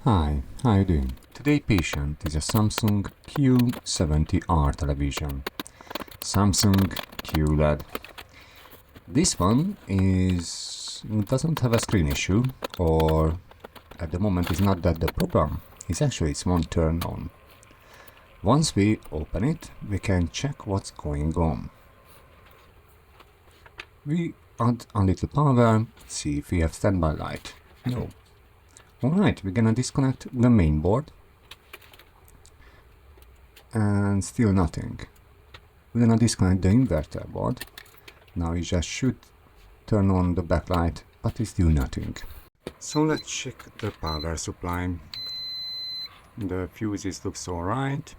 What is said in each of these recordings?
Hi, how are you doing? Today's patient is a Samsung Q70R television. Samsung QLED. This one doesn't have a screen issue, or at the moment is not that the problem. It's one turn on. Once we open it, we can check what's going on. We add a little power, see if we have standby light. No. Alright, we're gonna disconnect the main board. And still nothing. We're gonna disconnect the inverter board. Now it just should turn on the backlight, but it's still nothing. So let's check the power supply. The fuses looks alright.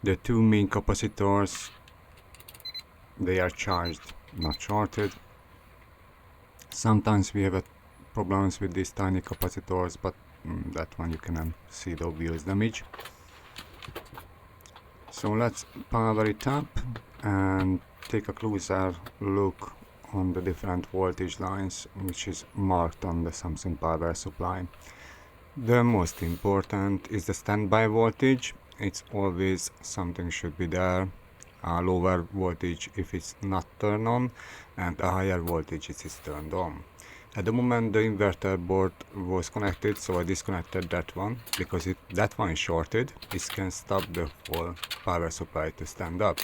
The two main capacitors, they are charged, not shorted. Sometimes we have problems with these tiny capacitors, but that one you can see the obvious damage. So let's power it up and take a closer look on the different voltage lines which is marked on the Samsung power supply. The most important is the standby voltage. It's always something should be there. A lower voltage if it's not turned on, and a higher voltage if it's turned on. At the moment the inverter board was connected, so I disconnected that one, because if that one is shorted, it can stop the whole power supply to stand up.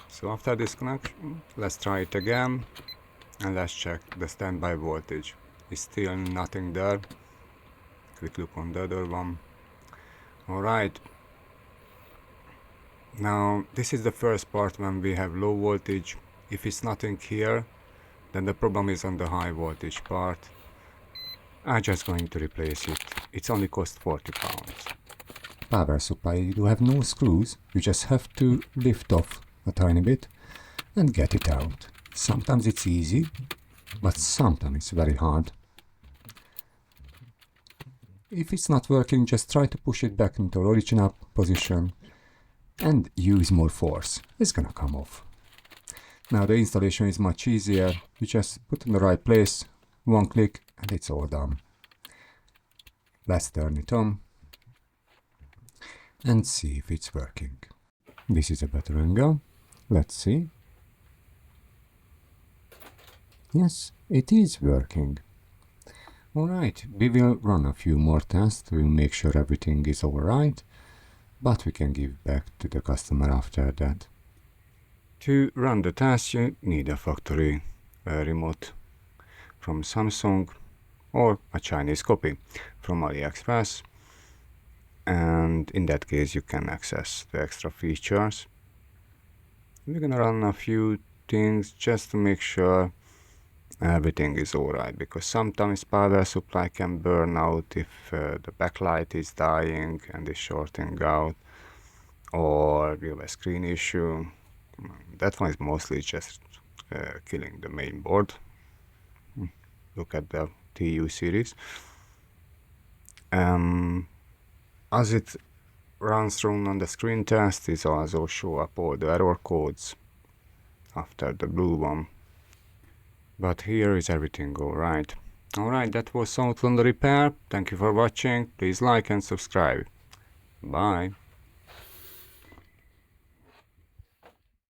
So after disconnection, let's try it again and let's check the standby voltage. It's still nothing there. Quick look on the other one. Alright. Now this is the first part when we have low voltage. If it's nothing here, then the problem is on the high voltage part. I'm just going to replace it. It's only cost £40. Power supply, you have no screws, you just have to lift off a tiny bit and get it out. Sometimes it's easy, but sometimes it's very hard. If it's not working, just try to push it back into original position and use more force. It's gonna come off. Now the installation is much easier. You just put in the right place, one click, and it's all done. Let's turn it on and see if it's working. This is a better angle. Let's see. Yes, it is working. Alright, we will run a few more tests. We'll make sure everything is alright, but we can give back to the customer after that. To run the test, you need a factory remote from Samsung or a Chinese copy from AliExpress, and in that case you can access the extra features. We're gonna run a few things just to make sure everything is alright, because sometimes power supply can burn out if the backlight is dying and is shorting out, or you have a screen issue. That one is mostly just killing the main board. Look at the TU series. As it runs through on the screen test, it also show up all the error codes after the blue one. But here is everything alright. Alright, that was all on the repair. Thank you for watching. Please like and subscribe. Bye.